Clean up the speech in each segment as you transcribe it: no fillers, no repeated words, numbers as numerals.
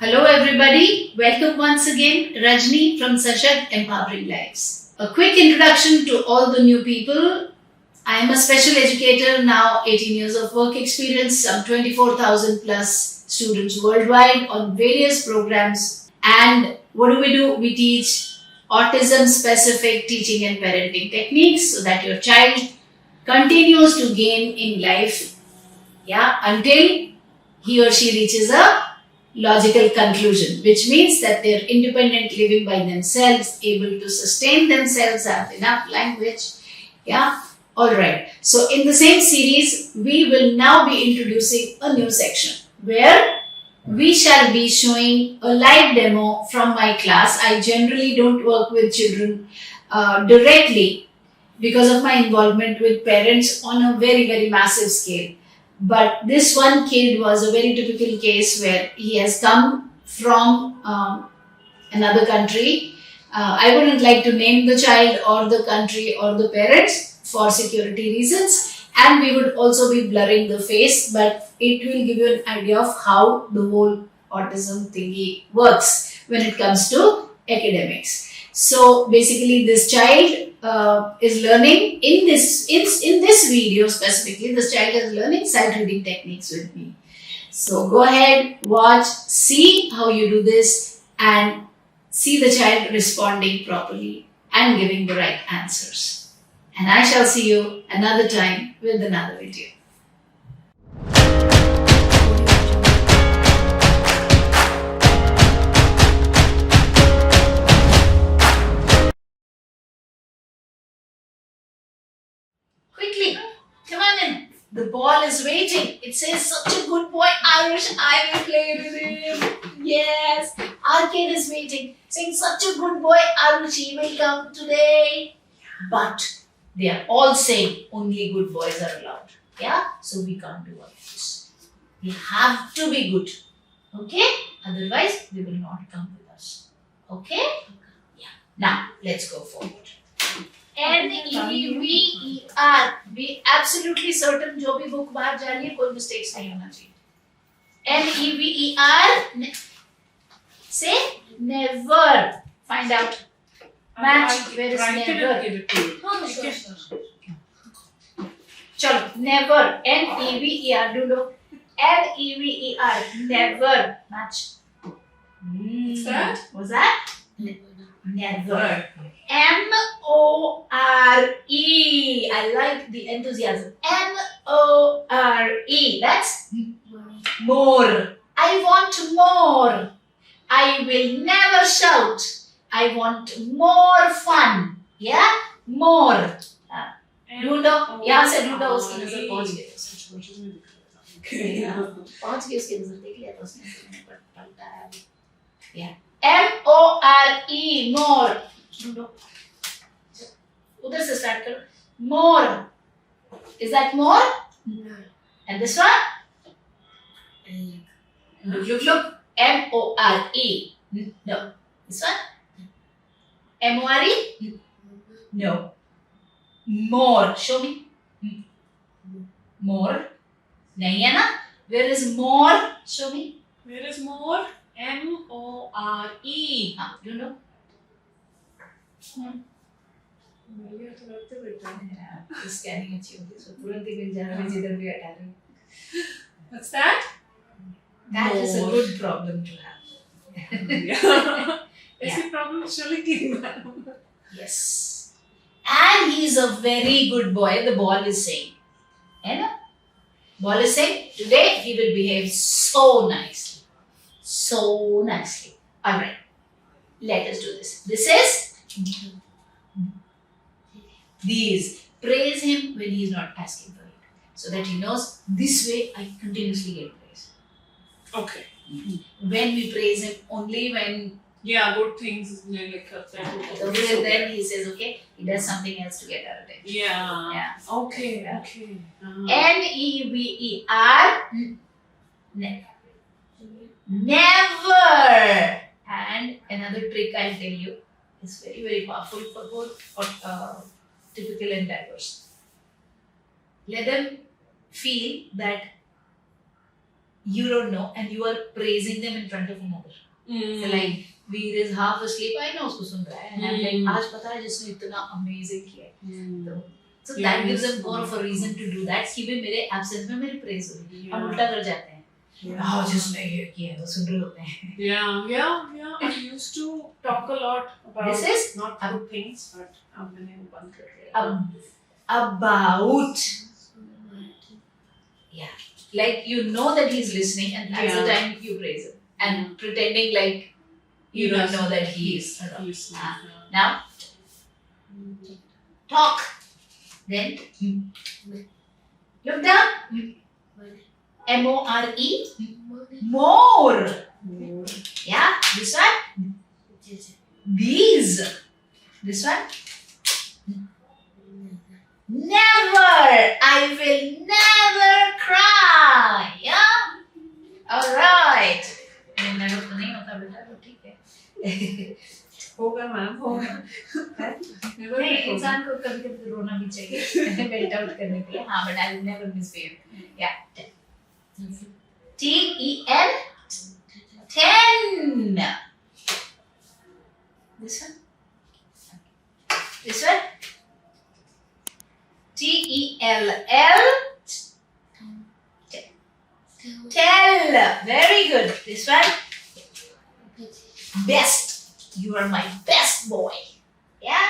Hello everybody, welcome once again, Rajni from Sashakt Empowering Lives. A quick introduction to all the new people. I am a special educator now, 18 years of work experience, some 24,000 plus students worldwide on various programs. And what do? We teach autism specific teaching and parenting techniques so that your child continues to gain in life, until he or she reaches a logical conclusion, which means that they're independent living by themselves, able to sustain themselves, have enough language. Alright. So in the same series, we will now be introducing a new section where we shall be showing a live demo from my class. I generally don't work with children directly because of my involvement with parents on a very, very massive scale. But this one kid was a very typical case where he has come from another country. I wouldn't like to name the child or the country or the parents for security reasons, and we would also be blurring the face, but it will give you an idea of how the whole autism thingy works when it comes to academics. So basically this child is learning in this video specifically. This child is learning sight reading techniques with me. So go ahead, watch, see how you do this, and see the child responding properly and giving the right answers. And I shall see you another time with another video. Quickly, come on in. The ball is waiting. It says, such a good boy, Arush, I will play with him. Yes, our kid is waiting, saying, such a good boy, Arush, he will come today. But they are all saying, only good boys are allowed. So we can't do all this. We have to be good. Okay? Otherwise, they will not come with us. Okay? Now, let's go forward. NEVER. Be absolutely certain जो भी book बाहर जा रही है कोई mistakes नहीं होना चाहिए. NEVER. Say never. Find out. Match. Where is never? चलो never. NEVER. ढूंढो. NEVER. Never. Match. What's that? What's that? Never. MORE. I like the enthusiasm. MORE. That's more. I want more. I will never shout. I want more fun. More. ढूंढो. यहाँ से ढूंढो. उसकी नजर पहुंच गई. पहुंच गई उसकी नजर. देख लिया तो उसने पलटा. MORE. More. ढूंढो. उधर से स्टार्ट करो. More. Is that more? No. And this one? Look. MORE. No. This one? MORE? No. More. Show me. More. नहीं है ना? Where is more? Show me. Where is more? MORE. हाँ, you know. Scanning अच्छी होती है. So तुरंत ही मिल जाना. जिधर भी हटा रहे. What's that? That is a good problem to have. ऐसी problem चलेगी. Yes. And he is a very good boy. The ball is saying. Ball is saying today he will behave so nicely. So nicely. Alright. Let us do this. This is these. Praise him when he is not asking for it. So that he knows this way I continuously get praise. Okay. When we praise him only when good things like then he says okay, he does something else to get our attention. Okay. NEVER. Never. And another trick I'll tell you is very, very powerful for both typical and diverse. Let them feel that you don't know and you are praising them in front of another. So like Veer is half asleep, I know उसको सुन रहा है and I'm like आज पता है जिसने इतना amazing किया है. So that gives them more of a reason to do that कि भी मेरे absence में मेरी praise हो रही है. हम उल्टा कर जाते हैं. हाँ जिसने ये किया है वो सुन रहे होते हैं. Yeah. I used to talk a lot about This is not good things, but अब मैंने वो बंद कर दिया. about like you know that he's listening and that's the time you praise him and pretending like you don't know that he is around. Now talk, then look down, M-O-R-E, more. Yeah, this one, these, this one, never, I will never cry. Yeah, all right. Nehru तो नहीं होता बेटा, तो ठीक है. होगा ma'am, होगा. नहीं, इंसान को कभी-कभी रोना भी चाहिए मेल्ट आउट करने के लिए. हाँ, but I will never miss you. Yeah. T-E-N, 10. This one. This one. T-E-L-L, tell. Very good. This one. Best. You are my best boy. Yeah.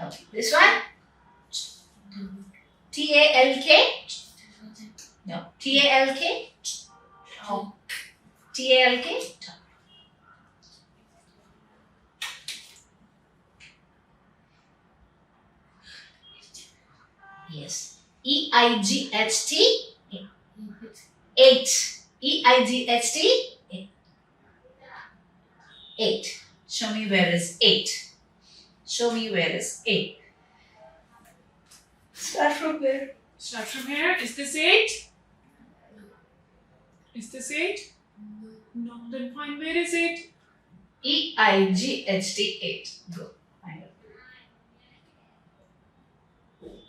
Okay. This one. T-A-L-K. No. T-A-L-K. Oh. T-A-L-K. Yes. E-I-G-H-T. 8. E-I-G-H-T. 8. Show me where is 8. Show me where is 8. Start from there. Start from here. Is this 8? Is this 8? No. Then fine. Where is 8? E-I-G-H-T 8. Go. Find out.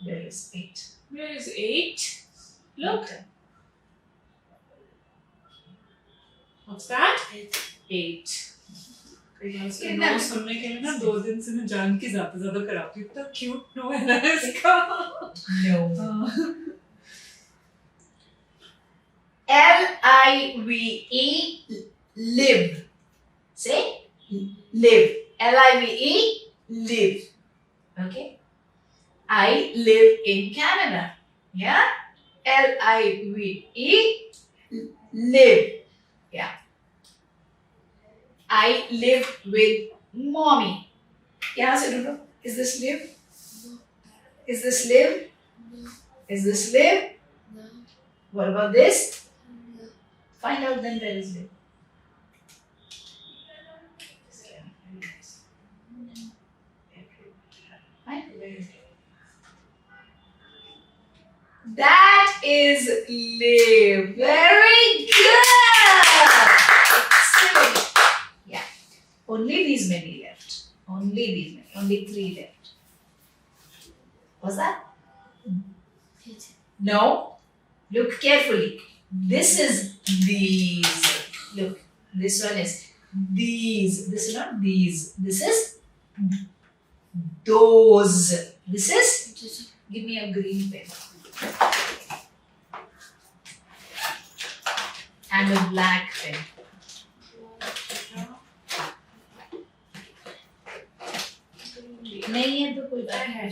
Where is 8? Where is 8? Look. What's that? 8. इसके note सुनने के लिए ना 2 दिन से मैं जान की ज्यादा कराती हूँ. इतना क्यूट नो है ना इसका. No. L-I-V-E, live. Say live. L-I-V-E, live. Okay. I live in Canada. Yeah. L-I-V-E, live. Yeah. I live with mommy. यहाँ से ढूंढो. Is this live? Is this live? Is this live? What about this? Find out then where is live. That is live. Very good. Excellent. Yeah. Only these many left. Only these many. Only 3 left. Was that? No. Look carefully. This is these. Look. This one is these. This is not these. This is those. This is. Give me a green pen. And a black pen. नहीं है तो कोई बात नहीं.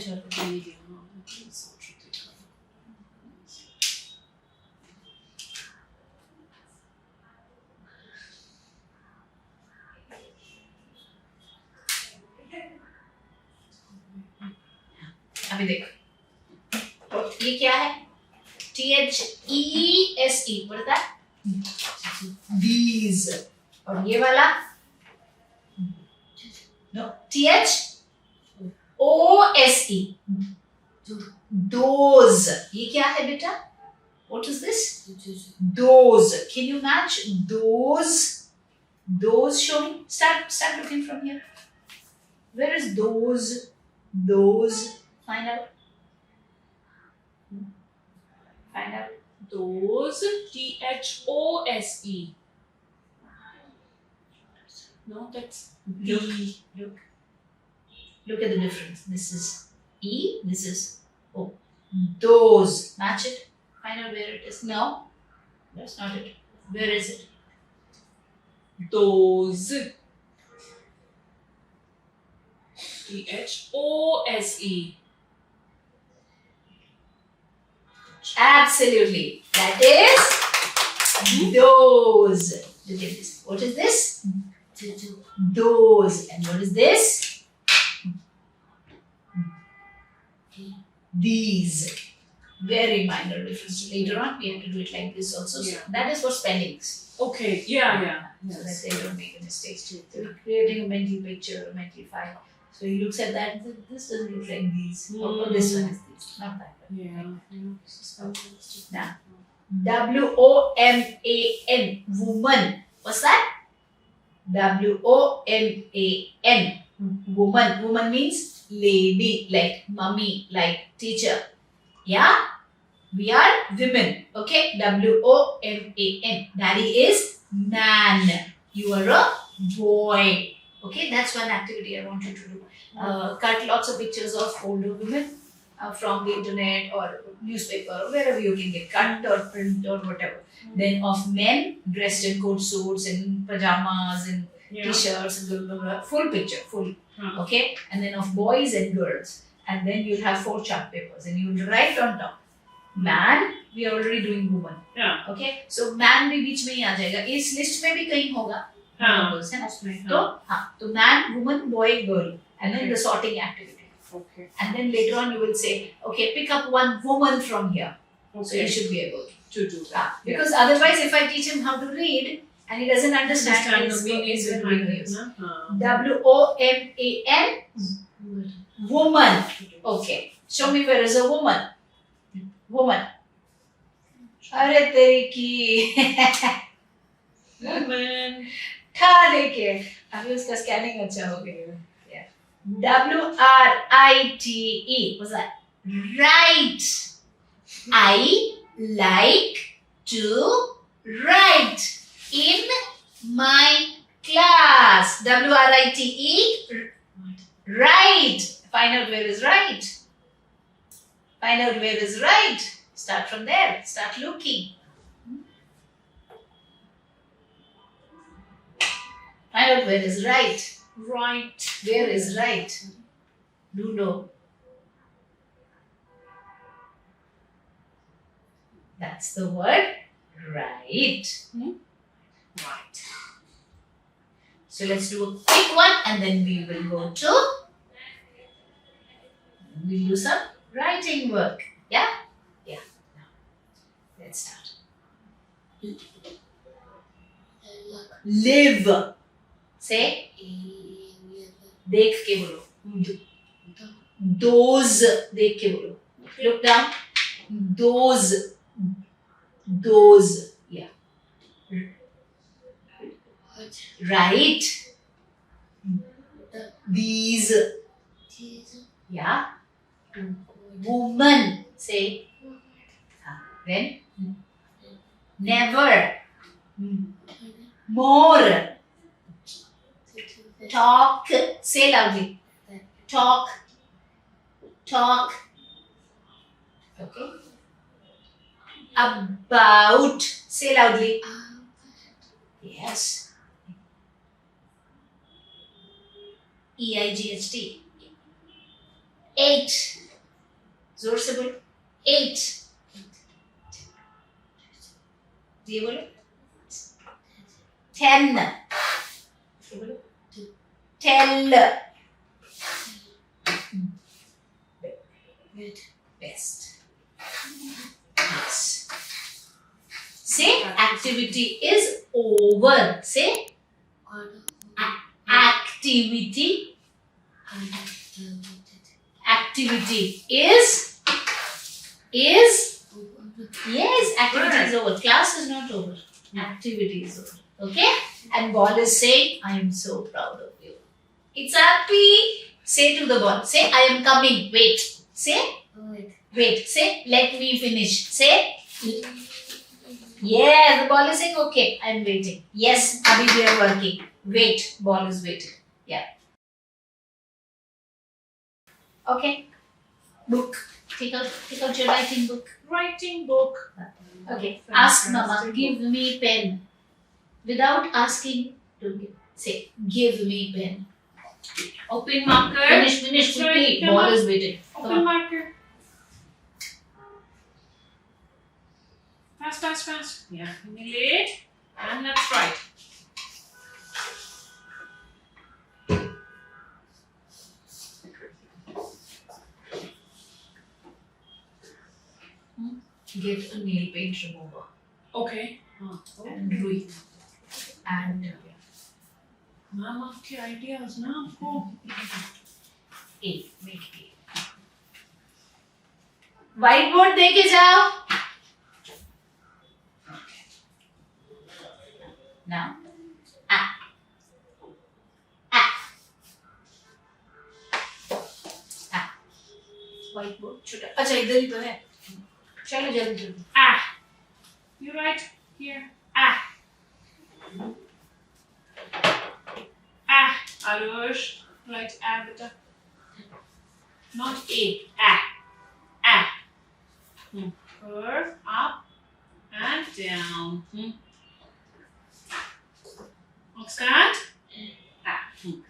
अभी देखो तो ये क्या है? T-H-E-S-E पढ़ता है? These. और ये वाला no T-H-O-S-E those. ये क्या है बेटा? What is this? Those. Can you match those? Those show me. Start looking from here. Where is those? Those. Find out. Find out. Those. THOSE. No, that's Look, D. look at the difference. This is E, this is O. Those. Match it. Find out where it is. No, that's not it. Where is it? Those. THOSE. Absolutely. That is those. Look at this. What is this? Those. And what is this? These. Very minor difference. Later on, we have to do it like this also. So Yeah. that is for spellings. Okay, yeah. So that they don't make a mistake. So we're creating a mental picture, a mental file. So he looks at that and says, this doesn't look like these. Or this one is this, not that one. Yeah. WOMAN. Woman. What's that? WOMAN. Woman. Woman means lady, like mummy, like teacher. Yeah? We are women. Okay? WOMAN. Daddy is man. You are a boy. Okay? That's one activity I want you to do. Cut lots of pictures of older women from the internet or newspaper or wherever you can get cut or print or whatever. Then of men dressed in coat suits, in pajamas, in t-shirts, and blah, blah, blah. Full picture, full. Okay? And then of boys and girls. And then you'll have 4 chart papers and you'll write on top. Man, we are already doing woman. Yeah. Okay? So man भी बीच में ही आ जाएगा. इस list में भी कहीं होगा. Numbers, है ना? तो man, woman, boy, girl. And then the sorting activity. Okay. And then later on you will say, okay, pick up one woman from here. So Okay. he should be able To do that. because otherwise if I teach him how to read and he doesn't understand, Understand the meaning it's very behind big it. news. Huh? WOMAN, woman. Okay, show me where is a woman. Woman. अरे तेरी की Woman. था देखिए अभी उसका scanning अच्छा हो गया. WRITE. What's that? Right. I like to write in my class. WRITE. Right. Find out where is right. Find out where is right. Start from there. Start looking. Find out where is right. Right. Where is right? Do know. That's the word right. Right. So let's do a quick one and then we will go to, we'll do some writing work. Yeah? Yeah. Now, let's start. Live. Say, देख के बोलो. Those देख के बोलो. Look down. Those. Yeah. Right. These. Yeah. Woman. Say. Then. Never. More. Talk. Say loudly. Talk. Okay. About. Say loudly. Yes. EIGHT. 8. जोर से बोलो. 8. ये बोलो. 10. ये बोलो. Tell. Best. Yes. Say activity is over. Say activity. Activity is yes, activity is over. Class is not over. Activity is over. Okay? And ball is saying, I am so proud of you. It's happy. Say to the ball. Say, I am coming. Wait. Say, wait. Say, let me finish. Say, Yeah, the ball is saying, okay, I'm waiting. Yes, Abhi, we are working. Wait, ball is waiting. Yeah. Okay. Book. Take out your writing book. Writing book. Okay. Fantastic Ask Mama, book. give me pen. Without asking, don't give. Say, give me pen. Open marker. Finish Sorry, quickly. come Ball on. is waiting. Come Open on. marker. Fast. Yeah. Emulate. And let's write. Get a nail paint remover. Okay. And Rui. And ma'am आपके ideas ना आपको A. Make A. White board दे के जाओ. Now. White board छोटा. अच्छा इधर ही तो है. चलो जल्दी. You write here. Arush, write beta. Not A. Curve up and down. Understand? Good.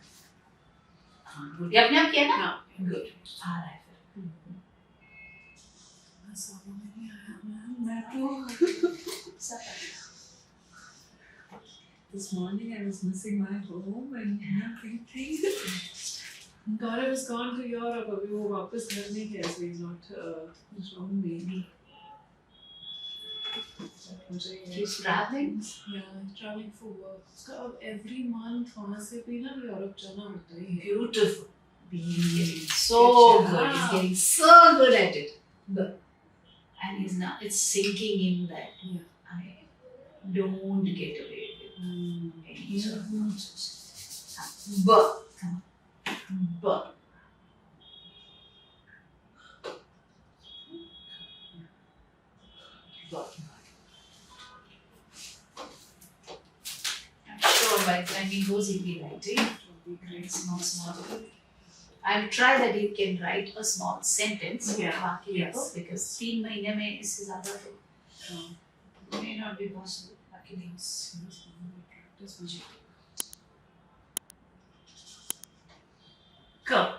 ये अपने आप किया ना? No. Good. आ रहा है फिर. This morning I was missing my home and everything. Gaurav has gone to Europe. अभी वो वापस घर नहीं गया, so he's not showing me. He's traveling. Yeah, he's traveling for work. उसका अब every month वहाँ से भी ना यूरोप जाना होता है. Beautiful. He's getting so good. He's getting so good at it. Good. And he's now, it's sinking in that I don't get away with any sort of nonsense. But, come on. But. I'm sure by the time he goes, he'll be writing. Small. I'll try that he can write a small sentence. Yeah. Yes. Because 3 महीने में इससे ज़्यादा तो may not be possible. Luckily, practice मुझे. Go.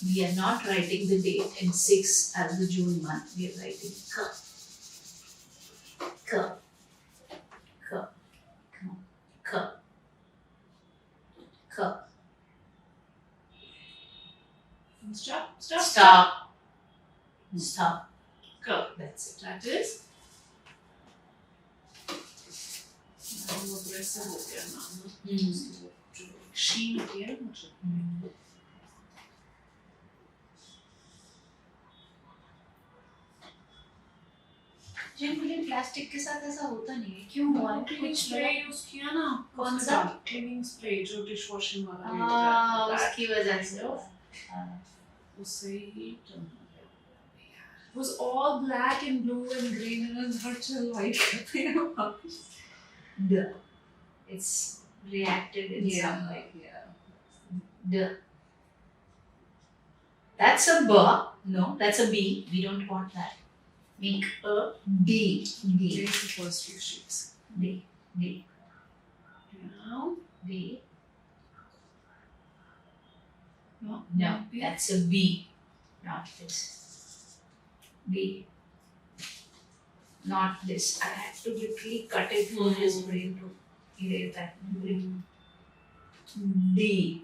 We are not writing the date in 6 as the June month. We are writing K. Come on. K. Stop. Go. That's it. That is. वो aggressive हो गया ना. जो शीन होती है ना मुझे. जनरली प्लास्टिक के साथ ऐसा होता नहीं है. क्यों हुआ? क्लीनिंग स्प्रे यूज किया ना. कौन सा? क्लीनिंग स्प्रे जो डिश वॉशिंग वाला. उसकी वजह से. उससे ही It was all black and blue and green and then her cheese white करते हैं वापस. It's reacted in some way. Yeah. That's a B. No, that's a B. We don't want that. Make a D. Here's the first few sheets. D. Now. D. No, that's a B. Not this. B. Not this. I had to literally cut it for his brain to erase that. D.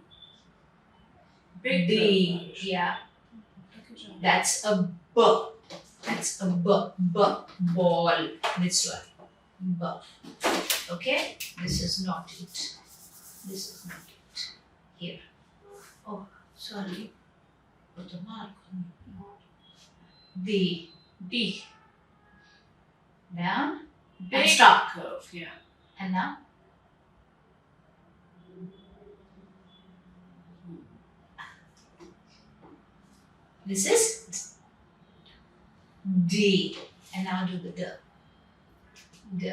Big D. brush. Yeah. That's a B. That's a B. Ball. This one. B. Okay? This is not it. Here. Oh, sorry. Put a mark on it. D. Down. Big And stop. curve. Yeah. And now? This is D. And now do the D. D.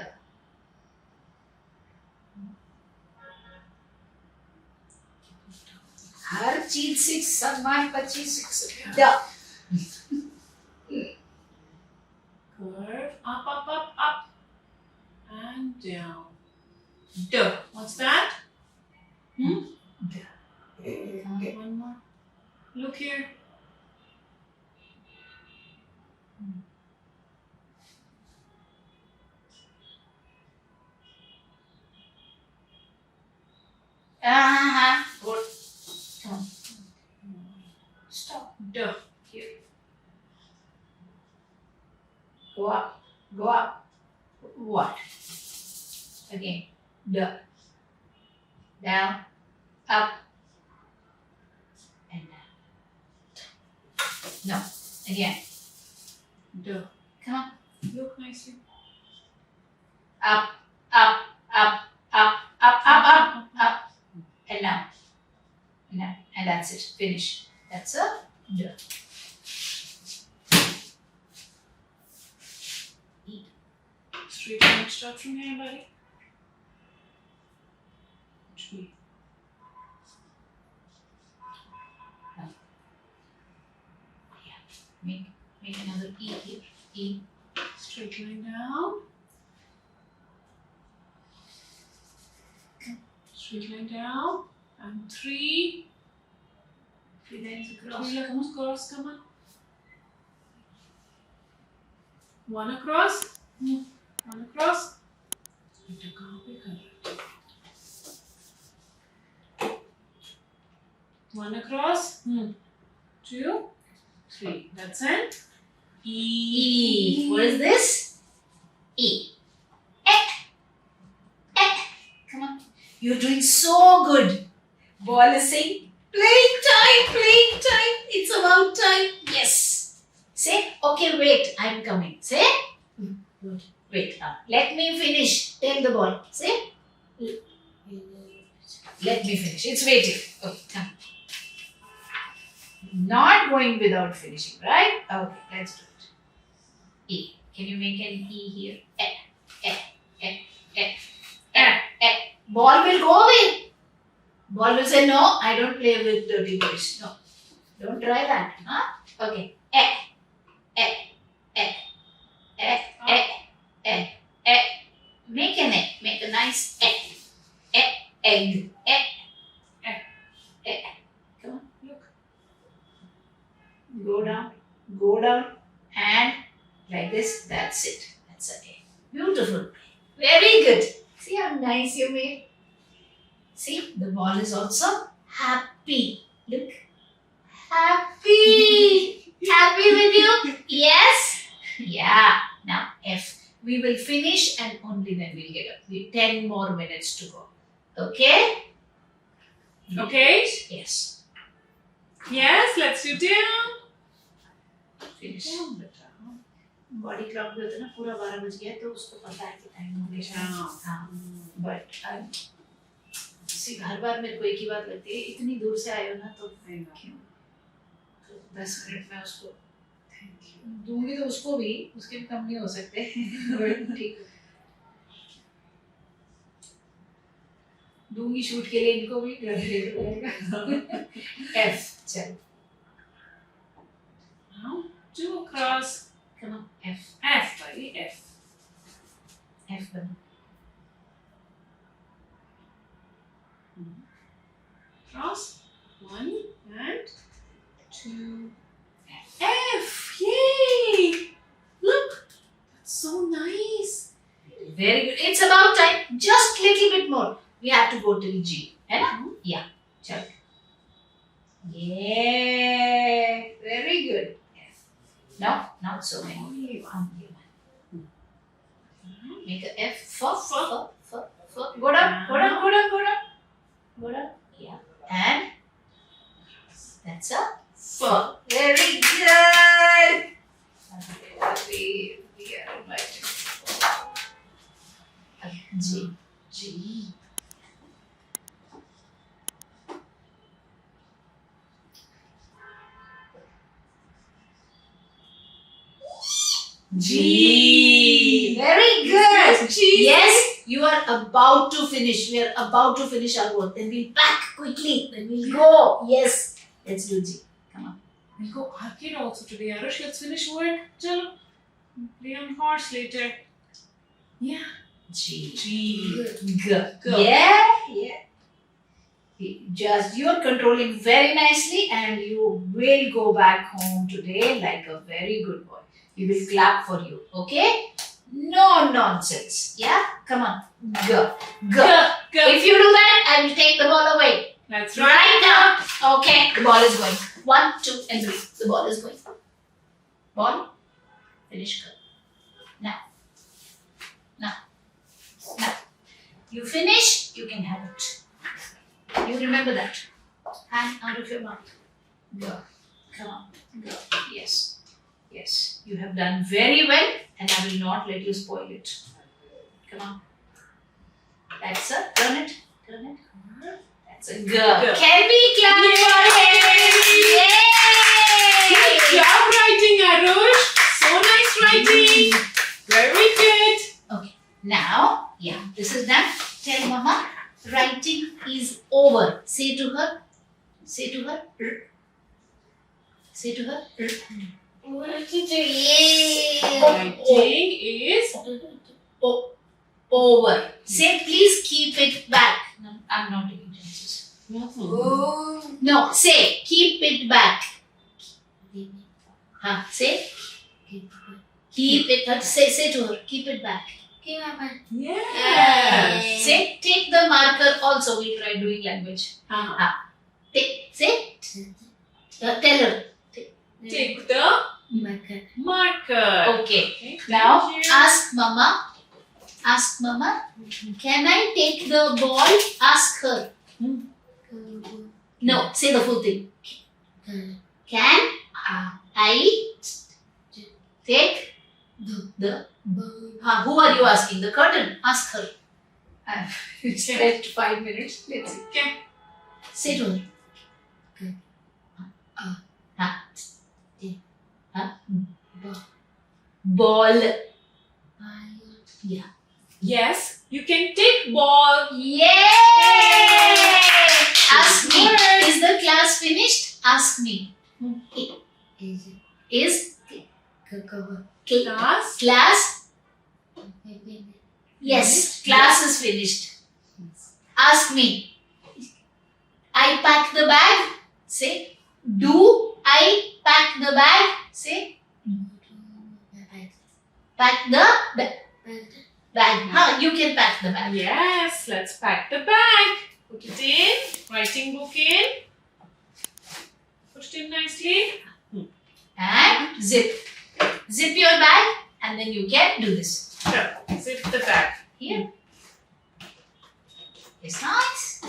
हर चीज 6 सम्मान 25 6 D. Curve up, up, up, up, and down. D. What's that? D. One more. Look here. Good. Come on. Stop. D. Here. Go up. Go up. What? Again. D. Down. Up. And down. No. Again. D. Come on. Look nicely. Up. Up. Up. Up. Up. Up. Up. Up. And down. And down. And that's it. Finish. That's a D. E. Straight line start from here, buddy. G. Make another E here. E. Straight line down. Straight line down. And 3. 3 lines across. 3 lines across, come on. 1 across. 1 across. बेटा कहाँ पे कर रहे हो? 1 across. 2, 3. That's it. E. What is this? E. Come on. You're doing so good. Ball is saying, playing time, playing time. It's about time. Yes. Say, okay, wait, I'm coming. Say, good. Wait, let me finish. Take the ball. Say, let me finish. It's waiting. Okay, come. Not going without finishing, right? Okay, let's do it. E. Can you make an E here? Ball will go away. Ball will say, no, I don't play with dirty boys. No, don't try that. Huh? Okay. Make an egg. Make a nice egg. Egg. Come on, look. Go down, and like this. That's it. That's a egg. Beautiful. Very good. See how nice you made? See, the ball is also happy. Look. Happy. Happy with you? Yes? Yeah. Now F. We will finish and only then we'll get up. We 10 more minutes to go. Okay? Okay. Yes. Yes, let's do down. Finish. Body clock भी होता है ना पूरा 12 बज गया तो उसको पता है कि टाइम हो गया हाँ बट सी हर बार मेरे को एक ही बात लगती है इतनी दूर से आए हो ना तो क्यों 10 मिनट में उसको दूंगी तो उसको भी उसके भी कम नहीं हो सकते ठीक दूंगी शूट के लिए इनको भी एफ चल Two across. Come on, F. F, buddy, F. F बना. Cross. 1 and 2. F. Yay! Look, that's so nice. Very good. It's about time. Just little bit more. We have to go till G. है ना? Yeah. चल. Yeah. Very good. No, not so many. Only one. Make a F for. Go down. Yeah. And that's a for. Very good. We are invited. Okay. G. G. Very good. Yes, cheese. Yes, you are about to finish. We are about to finish our work. Then we'll pack quickly. Then we'll go. Yes. Let's do G. Come on. We'll go arcade also today. Arush, let's finish work. Chalo. Play on horse later. Yeah. G. G. G. Go. Yeah. Yeah. Just you're controlling very nicely, and you will go back home today like a very good boy. We will clap for you. Okay? No nonsense. Yeah? Come on. Go. Go. Go. If you do that, I will take the ball away. That's Right right. now. Okay, the ball is going. 1, 2, and 3. The ball is going. Ball. Finish. Go. Now. Now. Now. You finish, you can have it. You remember that. Hand out of your mouth. Go. Come on. Go. Yes. Yes. You have done very well, and I will not let you spoil it. Come on. That's a turn it. Turn it. That's a go. Can we clap for him? Good Yay! job writing, Arush. So nice writing. Very good. Okay. Now, yeah, this is done. Tell Mama, writing is over. Say to her. Say to her. Say to her. Writing is Over. Say, please keep it back. No, I'm not taking chances. No, say, keep it back. Say, keep it. Say to her, keep it back. Yes. Say, take the marker. Also, we'll try doing language. Uh-huh. Say, tell her. Take the marker. Okay. Thank Now, you. ask Mama. Ask Mama. Can I take the ball? Ask her. No, say the full thing. Can I take the who are you asking? The curtain. Ask her. It's left 5 minutes. Let's see. Okay. Say to her. Ball. Yeah. Yes, you can take ball. Yay! Ask me. Good. Is the class finished? Ask me. Is Class. class? Yes, Finished? class is finished. Ask me. I pack the bag. Say. Do I pack the bag? Say. Pack the bag. Huh? You can pack the bag. Yes, let's pack the bag. Put it in. Writing book in. Put it in nicely. And zip. Zip your bag, and then you can do this. So, zip the bag. Here. It's nice.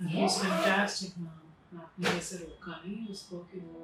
That was fantastic, mom. आपने ऐसे रोका नहीं उसको कि वो